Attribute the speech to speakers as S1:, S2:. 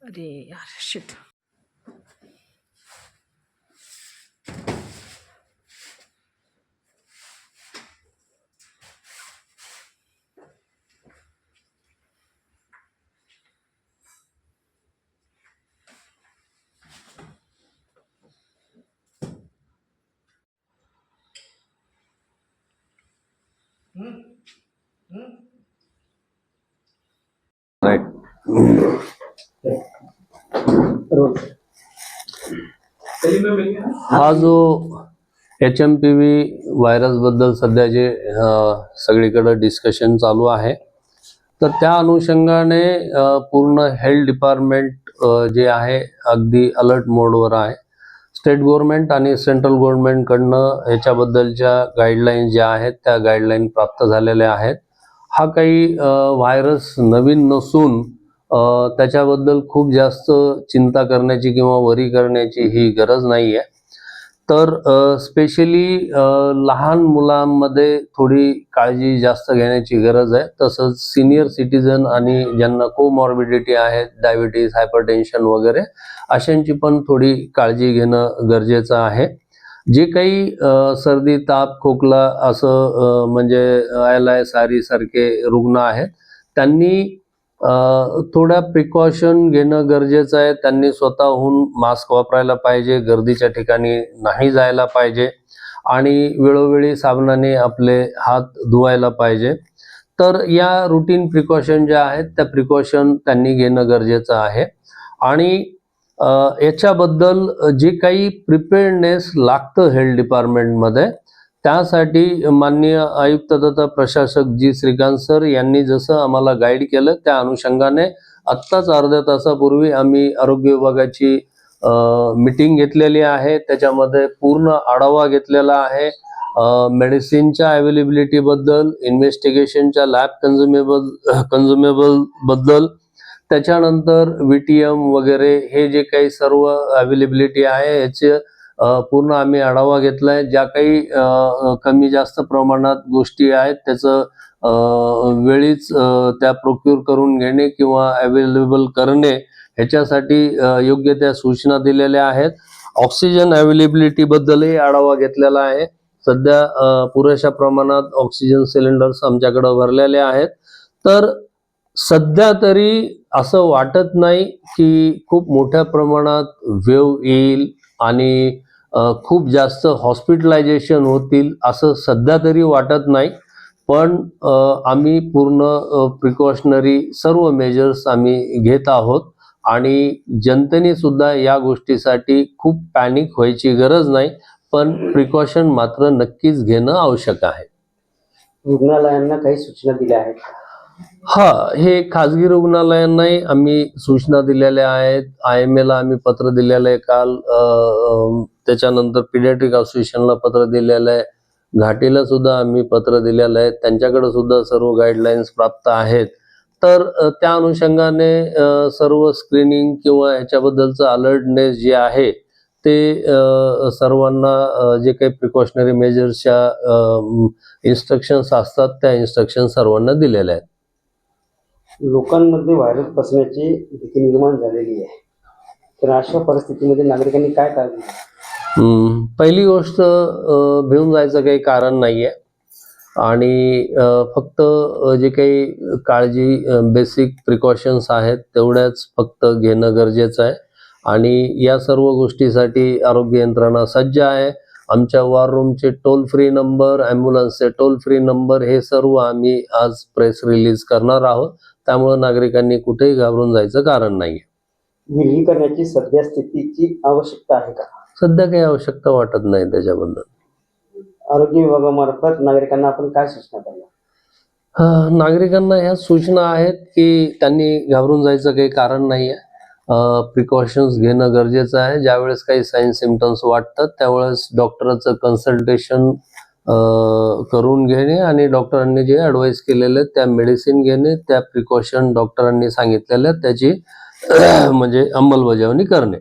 S1: अरे यार शिट.
S2: हा जो HMPV व्हायरस बद्दल सध्या जे सगळीकडे डिस्कशन चालू आहे, तर त्या अनुषंगाने पूर्ण हेल्थ डिपार्टमेंट जे आहे अगदी अलर्ट मोडवर आहे. स्टेट गव्हर्नमेंट आणि सेंट्रल गव्हर्नमेंटकडनं याच्याबद्दलच्या गाईडलाईन ज्या आहेत त्या गाईडलाईन प्राप्त झालेल्या आहेत. हा काही व्हायरस नवीन नसून त्याच्याबद्दल खूप जास्त चिंता करण्याची किंवा वरी करण्याची ही गरज नाही आहे. तर स्पेशली लहान मुलांमध्ये थोडी काळजी जास्त घेण्याची गरज आहे. तसंच सिनियर सिटीजन आणि ज्यांना कोमॉर्बिडिटी आहे, डायबिटीज, हायपरटेन्शन वगैरे, अशांची पण थोडी काळजी घेणं गरजेचं आहे. जे काही सर्दी, ताप, खोकला असं म्हणजे ILI सारखे रुग्ण आहेत, त्यांनी थोड्या प्रिकॉशन घेणं गरजेचं आहे. त्यांनी स्वतःहून मास्क वापरायला पाहिजे, गर्दीच्या ठिकाणी नाही जायला पाहिजे आणि वेळोवेळी साबणाने आपले हात धुवायला पाहिजे. तर या रुटीन प्रिकॉशन ज्या आहेत त्या प्रिकॉशन त्यांनी घेणं गरजेचं आहे. आणि याच्याबद्दल जे काही प्रिपेअर्डनेस लागतं हेल्थ डिपार्टमेंटमध्ये, त्यासाठी माननीय आयुक्त तथा प्रशासक जी श्रीकांत सर यांनी जसं आम्हाला गाईड केलं, त्या अनुषंगाने आत्ताच अर्ध्या तासापूर्वी आम्ही आरोग्य विभागाची मीटिंग घेतलेली आहे. त्याच्यामध्ये पूर्ण आढावा घेतलेला आहे मेडिसिनच्या अवेलेबिलिटी बद्दल, इन्व्हेस्टिगेशनच्या लॅब कन्झ्युमेबल बद्दल, त्याच्यानंतर VTM वगैरे हे जे काही सर्व अवेलेबिलिटी आहे याचे पूर्ण आम्ही आढावा घेतलाय. ज्या काही कमी जास्त प्रमाणात गोष्टी आहेत त्याचं वेळीच त्या प्रोक्यूर करून घेणे किंवा अवेलेबल करणे ह्याच्यासाठी योग्य त्या सूचना दिलेल्या आहेत. ऑक्सिजन अवेलेबिलिटी बद्दलही आढावा घेतलेला आहे. सध्या पुरेशा प्रमाणात ऑक्सिजन सिलेंडर्स आमच्याकडे भरलेले आहेत. तर सध्या तरी असं वाटत नाही की खूप मोठ्या प्रमाणात वेव्ह येईल आणि खूप जास्त हॉस्पिटलायझेशन होतील असं सध्या तरी वाटत नाही. पण आम्ही पूर्ण प्रिकॉशनरी सर्व मेजर्स आम्ही घेत आहोत आणि जनतेने सुद्धा या गोष्टीसाठी खूप पॅनिक व्हायची गरज नाही. पण प्रिकॉशन मात्र नक्कीच घेणं आवश्यक आहे.
S3: रुग्णालयांना काही सूचना दिल्या आहेत?
S2: हा, हे खाजगी रुग्णालयांनाही आम्ही सूचना दिलेल्या आहेत. IMA ला आम्ही पत्र दिलेलं आहे काल. त्याच्यानंतर पीडियाट्रिक असोसिएशनला पत्र दिलेलं आहे. घाटीला सुद्धा आम्ही पत्र दिलेलं आहे. त्यांच्याकडे सुद्धा सर्व गाईडलाईन्स प्राप्त आहेत. तर त्या अनुषंगाने सर्व स्क्रीनिंग किंवा ह्याच्याबद्दलचं अलर्टनेस जे आहे ते सर्वांना जे काही प्रिकॉशनरी मेजर्सच्या इन्स्ट्रक्शन्स असतात त्या इन्स्ट्रक्शन सर्वांना दिलेल्या आहेत.
S3: लोकांमध्ये व्हायरस पसरण्याची भीती निर्माण झालेली आहे, तर अशा परिस्थितीमध्ये नागरिकांनी काय काळजी घ्यावी?
S2: पहिली गोष्ट, भिवून जायचं काही कारण नाहीये आणि फक्त जे काही काळजी बेसिक प्रिकॉशन्स आहेत तेवढ्याच फक्त घेणं गरजेचं आहे. आणि या सर्व गोष्टीसाठी आरोग्य यंत्रणा सज्ज आहे. आमच्या वॉर रूमचे टोल फ्री नंबर, ॲम्ब्युलन्सचे टोल फ्री नंबर हे सर्व आम्ही आज प्रेस रिलीज करणार आहोत. त्यामुळे नागरिकांनी कुठेही घाबरून जायचं कारण नाही.
S3: विलगीकरणाची सध्या स्थितीची आवश्यकता आहे का?
S2: सध्या काही आवश्यकता वाटत नाही त्याच्याबद्दल.
S3: आरोग्य विभागामार्फत नागरिकांना आपण काय सूचना द्याल?
S2: नागरिकांना ह्या सूचना आहेत की त्यांनी घाबरून जायचं काही कारण नाही आहे. प्रिकॉशन्स घेणं गरजेचं आहे. ज्यावेळेस काही साईन सिम्पटम्स वाटतात त्यावेळेस डॉक्टरचं कन्सल्टेशन करून घेणे आणि डॉक्टरांनी जे ॲडवाईस केलेले त्या मेडिसिन घेणे, त्या प्रिकॉशन डॉक्टरांनी सांगितलेल्या त्याची म्हणजे अंमलबजावणी करणे.